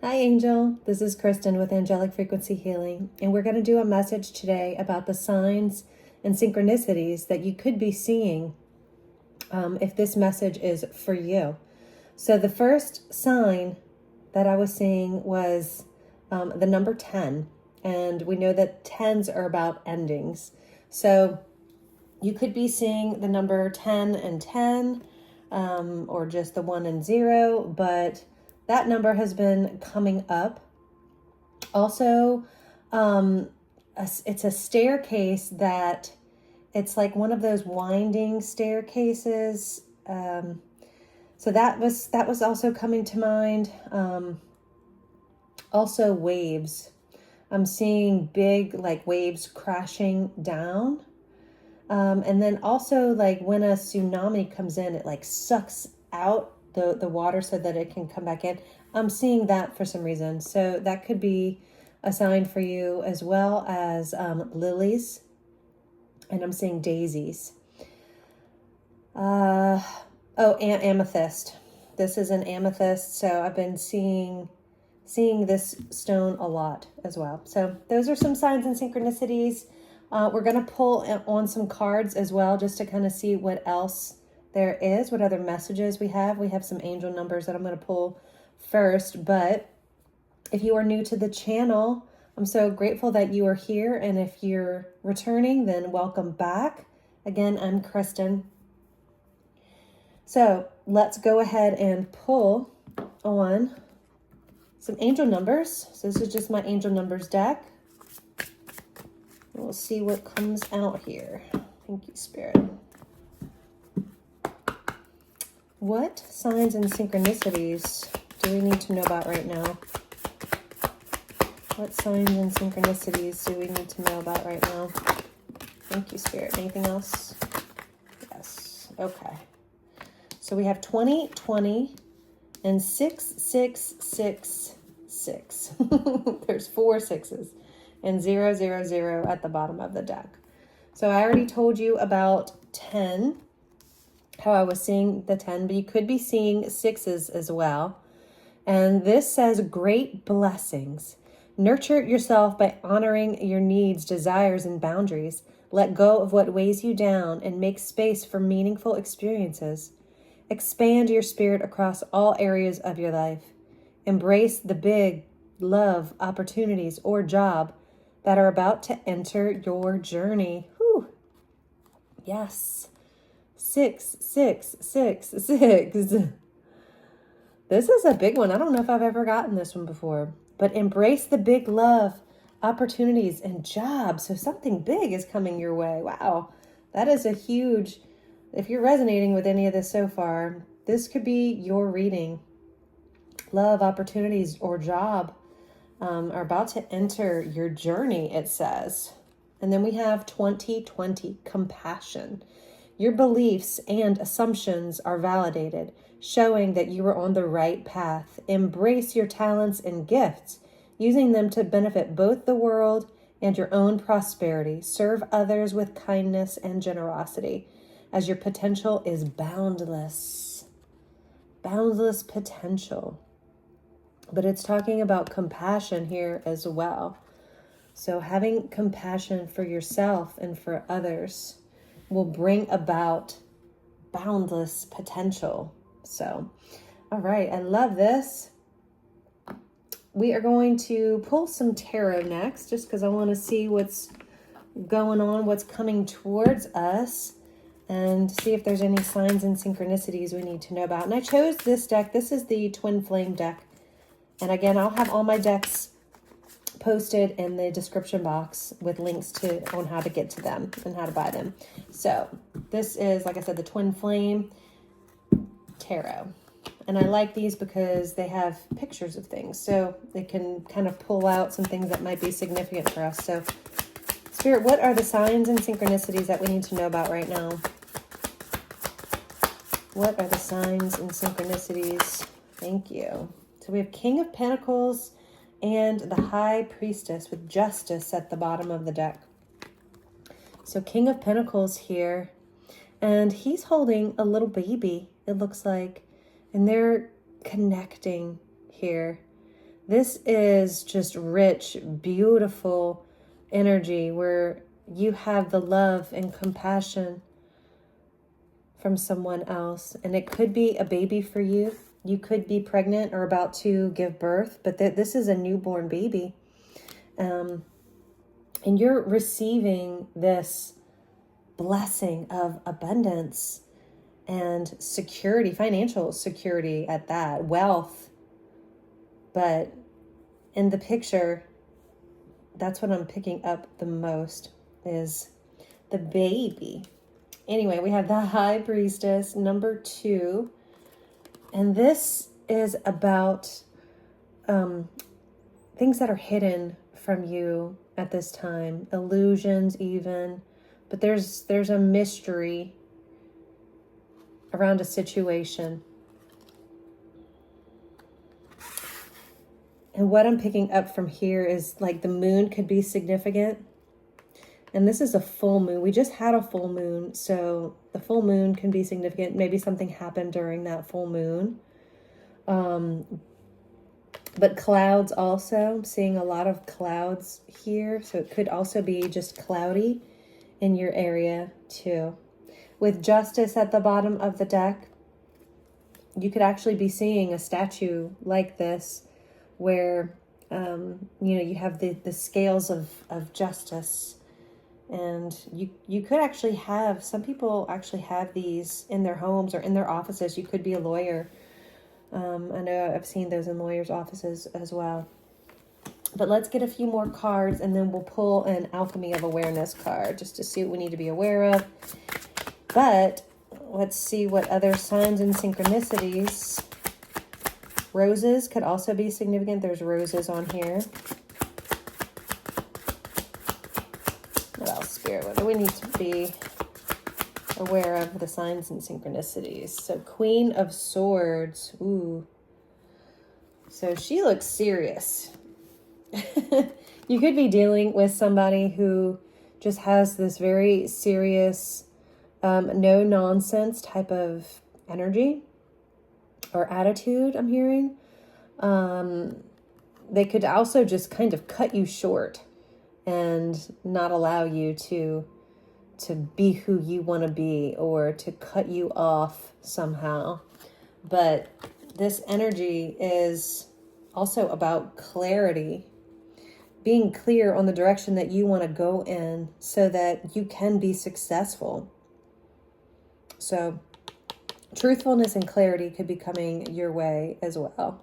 Hi, Angel. This is Kristen with Angelic Frequency Healing, and we're going to do a message today about the signs and synchronicities that you could be seeing if this message is for you. So the first sign that I was seeing was the number 10, and we know that 10s are about endings. So you could be seeing the number 10 and 10, or just the 1 and 0, but that number has been coming up. Also, it's a staircase that it's like one of those winding staircases. So that was also coming to mind. Also waves. I'm seeing big like waves crashing down. And then also like when a tsunami comes in, it like sucks out the water so that it can come back in. I'm seeing that for some reason. So that could be a sign for you, as well as lilies. And I'm seeing daisies. Amethyst. This is an amethyst. So I've been seeing this stone a lot as well. So those are some signs and synchronicities. We're going to pull on some cards as well, just to kind of see what else there is, what other messages we have. We have some angel numbers that I'm going to pull first. But if you are new to the channel, I'm so grateful that you are here. And if you're returning, then welcome back. Again, I'm Kristen. So let's go ahead and pull on some angel numbers. So this is just my angel numbers deck. We'll see what comes out here. Thank you, Spirit. What signs and synchronicities do we need to know about right now? What signs and synchronicities do we need to know about right now? Thank you, Spirit. Anything else? Yes. Okay. So we have 20, 20, and 6, 6, 6, 6. There's 4 6s. And 0, 0, 0 at the bottom of the deck. So I already told you about 10, how I was seeing the 10, but you could be seeing 6s as well. And this says great blessings. Nurture yourself by honoring your needs, desires, and boundaries. Let go of what weighs you down and make space for meaningful experiences. Expand your spirit across all areas of your life. Embrace the big love, opportunities, or job that are about to enter your journey. Whew. Yes. 6, 6, 6, 6. This is a big one. I don't know if I've ever gotten this one before. But embrace the big love, opportunities, and jobs. So something big is coming your way. Wow. That is a huge, if you're resonating with any of this so far, this could be your reading. Love, opportunities, or job are about to enter your journey, it says. And then we have 2020, compassion. Your beliefs and assumptions are validated, showing that you are on the right path. Embrace your talents and gifts, using them to benefit both the world and your own prosperity. Serve others with kindness and generosity, as your potential is boundless. Boundless potential. But it's talking about compassion here as well. So having compassion for yourself and for others will bring about boundless potential. So, all right, I love this. We are going to pull some tarot next, just because I want to see what's going on, what's coming towards us, and see if there's any signs and synchronicities we need to know about. And I chose this deck. This is the Twin Flame deck. And again, I'll have all my decks posted in the description box with links on how to get to them and how to buy them. So this is, like I said, the Twin Flame Tarot. And I like these because they have pictures of things. So they can kind of pull out some things that might be significant for us. So Spirit, what are the signs and synchronicities that we need to know about right now? What are the signs and synchronicities? Thank you. So we have King of Pentacles and the High Priestess with Justice at the bottom of the deck. So King of Pentacles here, and he's holding a little baby, it looks like, and they're connecting here. This is just rich, beautiful energy where you have the love and compassion from someone else. And it could be a baby for you. You could be pregnant or about to give birth, but this is a newborn baby. And you're receiving this blessing of abundance and security, financial security at that, wealth. But in the picture, that's what I'm picking up the most is the baby. Anyway, we have the High Priestess, number 2. And this is about things that are hidden from you at this time, illusions even. But there's a mystery around a situation. And what I'm picking up from here is like the moon could be significant. And this is a full moon. We just had a full moon. So the full moon can be significant. Maybe something happened during that full moon. But clouds also. I'm seeing a lot of clouds here. So it could also be just cloudy in your area too. With Justice at the bottom of the deck, you could actually be seeing a statue like this where, you have the scales of justice. And you could actually have, some people actually have these in their homes or in their offices. You could be a lawyer. I know I've seen those in lawyers' offices as well. But let's get a few more cards and then we'll pull an Alchemy of Awareness card just to see what we need to be aware of. But let's see what other signs and synchronicities. Roses could also be significant. There's roses on here. What else, Spirit? What do we need to be aware of the signs and synchronicities? So Queen of Swords. Ooh. So she looks serious. You could be dealing with somebody who just has this very serious, no-nonsense type of energy or attitude, I'm hearing. They could also just kind of cut you short and not allow you to be who you want to be or to cut you off somehow. But this energy is also about clarity, being clear on the direction that you want to go in so that you can be successful. So truthfulness and clarity could be coming your way as well.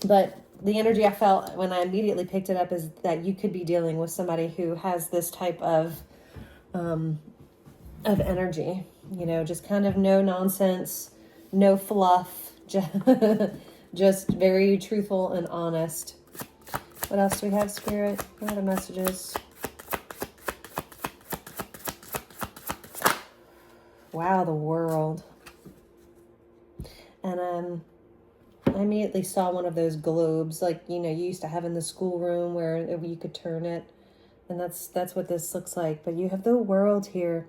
But the energy I felt when I immediately picked it up is that you could be dealing with somebody who has this type of energy, just kind of no nonsense, no fluff, just very truthful and honest. What else do we have, Spirit? What other messages? Wow, the World. And I immediately saw one of those globes like, you used to have in the schoolroom where you could turn it. And that's what this looks like. But you have the World here.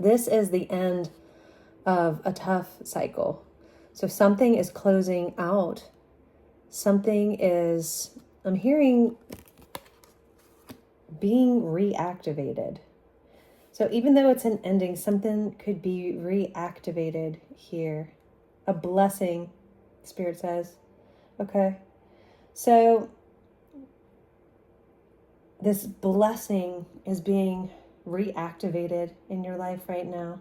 This is the end of a tough cycle. So something is closing out. Something is, I'm hearing, being reactivated. So even though it's an ending, something could be reactivated here. A blessing, Spirit says. Okay. So this blessing is being reactivated in your life right now.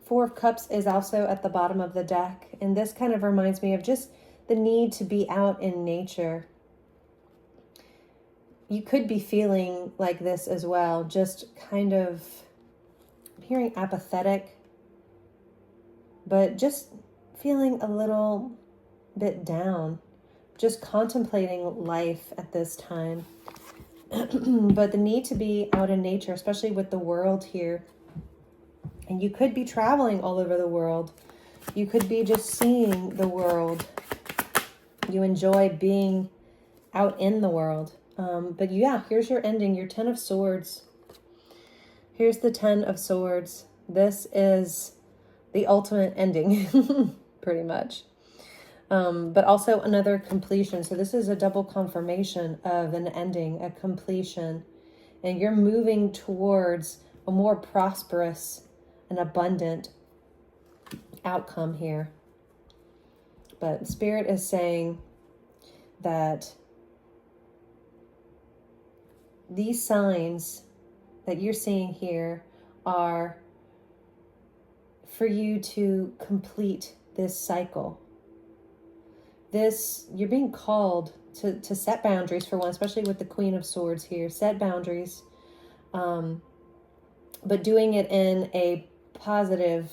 4 of Cups is also at the bottom of the deck. And this kind of reminds me of just the need to be out in nature. You could be feeling like this as well. Just kind of, I'm hearing apathetic, but just feeling a little bit down. Just contemplating life at this time. But the need to be out in nature, especially with the World here. And you could be traveling all over the world. You could be just seeing the world. You enjoy being out in the world. But yeah, here's your ending, your 10 of Swords. Here's the 10 of Swords. This is the ultimate ending, pretty much. But also another completion. So this is a double confirmation of an ending, a completion. And you're moving towards a more prosperous and abundant outcome here. But Spirit is saying that these signs that you're seeing here are for you to complete this cycle. You're being called to set boundaries, for one, especially with the Queen of Swords here. Set boundaries, but doing it in a positive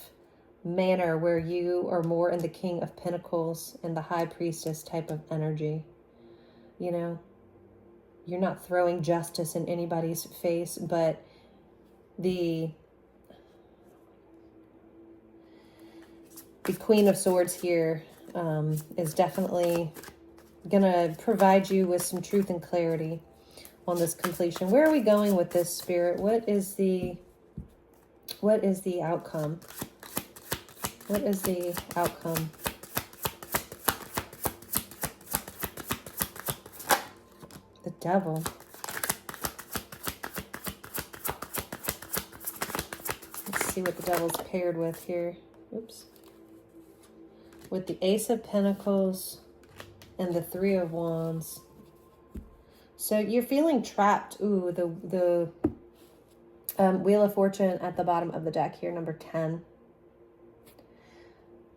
manner where you are more in the King of Pentacles and the High Priestess type of energy. You know, you're not throwing justice in anybody's face, but the Queen of Swords here is definitely going to provide you with some truth and clarity on this completion. Where are we going with this, Spirit? What is the outcome? What is the outcome? The Devil. Let's see what the Devil's paired with here. Oops. With the Ace of Pentacles and the Three of Wands. So you're feeling trapped. Ooh, the Wheel of Fortune at the bottom of the deck here, number 10.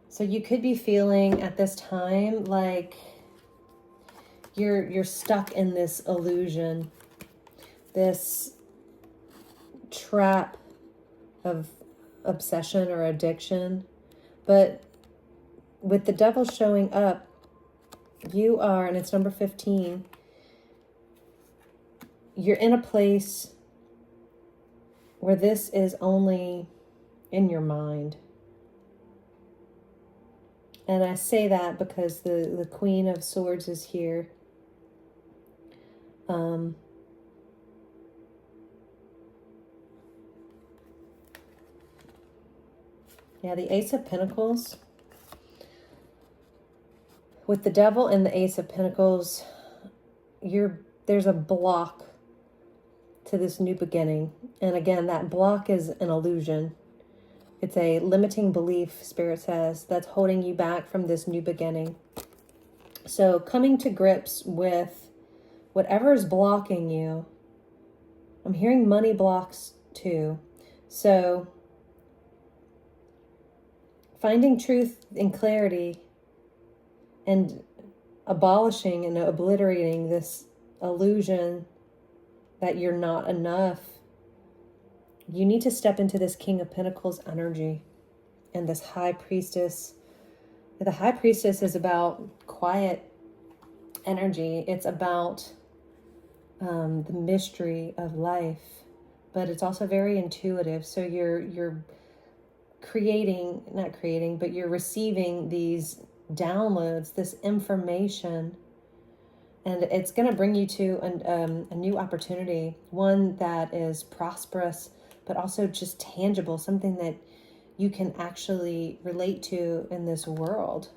So you could be feeling at this time like you're stuck in this illusion, this trap of obsession or addiction. But with the Devil showing up, you are, and it's number 15, you're in a place where this is only in your mind. And I say that because the Queen of Swords is here. Yeah, the Ace of Pentacles. With the Devil and the Ace of Pentacles, there's a block to this new beginning. And again, that block is an illusion. It's a limiting belief, Spirit says, that's holding you back from this new beginning. So coming to grips with whatever is blocking you. I'm hearing money blocks too. So finding truth and clarity and abolishing and obliterating this illusion that you're not enough. You need to step into this King of Pentacles energy and this High Priestess. The High Priestess is about quiet energy. It's about the mystery of life, but it's also very intuitive. So you're you're receiving these downloads, this information, and it's going to bring you to a new opportunity, one that is prosperous, but also just tangible, something that you can actually relate to in this world.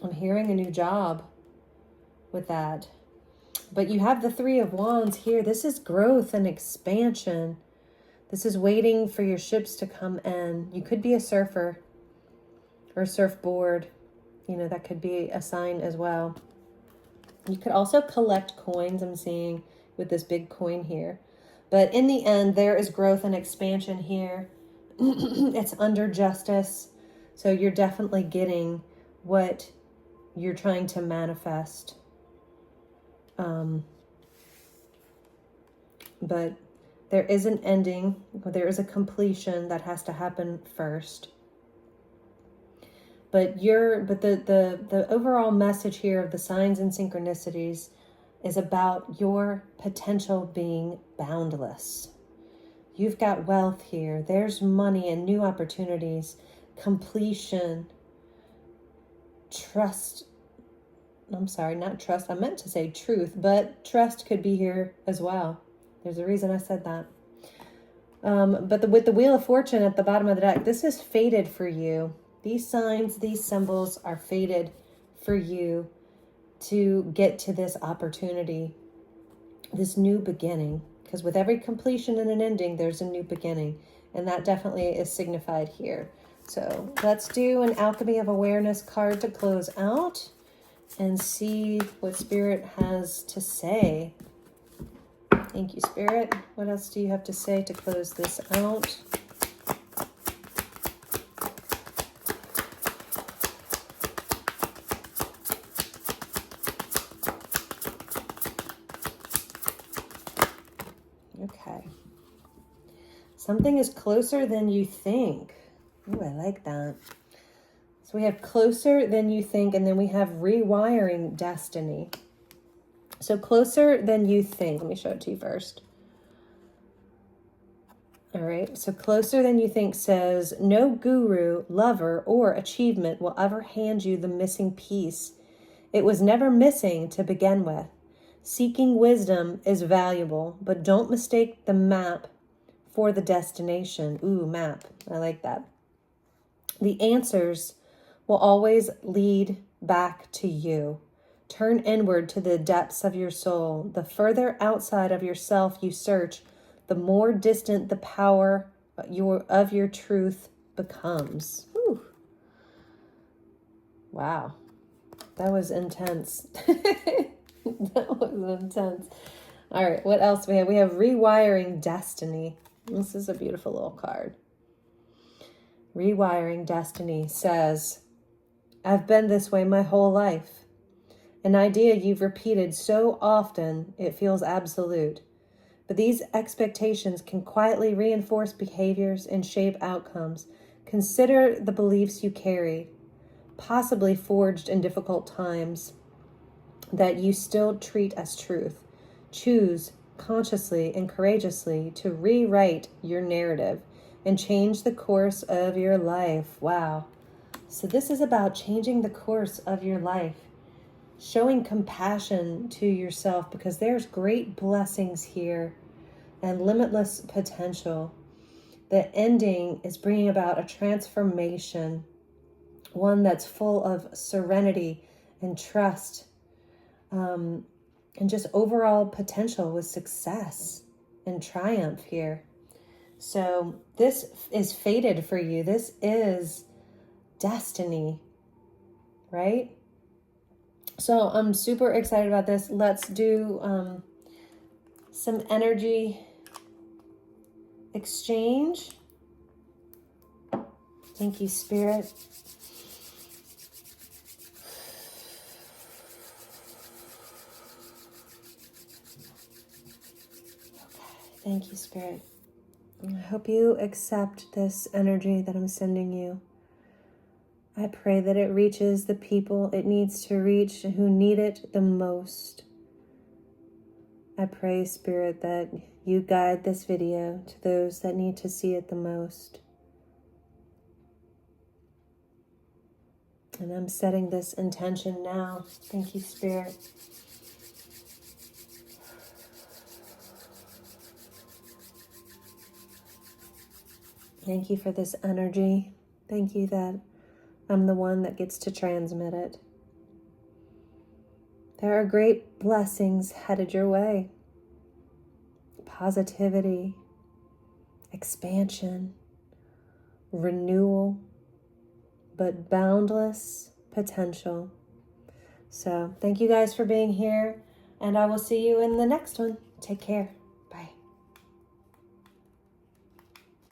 I'm hearing a new job with that. But you have the Three of Wands here. This is growth and expansion. This is waiting for your ships to come in. You could be a surfer or a surfboard. You know, that could be a sign as well. You could also collect coins, I'm seeing, with this big coin here. But in the end, there is growth and expansion here. It's under justice. So you're definitely getting what you're trying to manifest. But there is an ending. There is a completion that has to happen first. But the overall message here of the signs and synchronicities is about your potential being boundless. You've got wealth here. There's money and new opportunities, completion, trust. I'm sorry, not trust. I meant to say truth, but trust could be here as well. There's a reason I said that. But with the Wheel of Fortune at the bottom of the deck, this is fated for you. These signs, these symbols are fated for you to get to this opportunity, this new beginning. Because with every completion and an ending, there's a new beginning. And that definitely is signified here. So let's do an Alchemy of Awareness card to close out and see what Spirit has to say. Thank you, Spirit. What else do you have to say to close this out? Okay. Something is closer than you think. Ooh, I like that. So we have closer than you think, and then we have rewiring destiny. So closer than you think. Let me show it to you first. All right. So closer than you think says, no guru, lover, or achievement will ever hand you the missing piece. It was never missing to begin with. Seeking wisdom is valuable, but don't mistake the map for the destination. Ooh, map. I like that. The answers will always lead back to you. Turn inward to the depths of your soul. The further outside of yourself you search, the more distant the power of your truth becomes. Whew. Wow. That was intense. That was intense. All right, what else we have? We have rewiring destiny. This is a beautiful little card. Rewiring destiny says, I've been this way my whole life. An idea you've repeated so often it feels absolute. But these expectations can quietly reinforce behaviors and shape outcomes. Consider the beliefs you carry, possibly forged in difficult times, that you still treat as truth. Choose consciously and courageously to rewrite your narrative and change the course of your life. Wow. So this is about changing the course of your life, showing compassion to yourself, because there's great blessings here and limitless potential. The ending is bringing about a transformation, one that's full of serenity and trust, and just overall potential with success and triumph here. So this is fated for you. This is destiny, right? So I'm super excited about this. Let's do some energy exchange. Thank you, Spirit. Thank you, Spirit. I hope you accept this energy that I'm sending you. I pray that it reaches the people it needs to reach who need it the most. I pray, Spirit, that you guide this video to those that need to see it the most. And I'm setting this intention now. Thank you, Spirit. Thank you for this energy. Thank you that I'm the one that gets to transmit it. There are great blessings headed your way. Positivity, expansion, renewal, but boundless potential. So thank you guys for being here, and I will see you in the next one. Take care.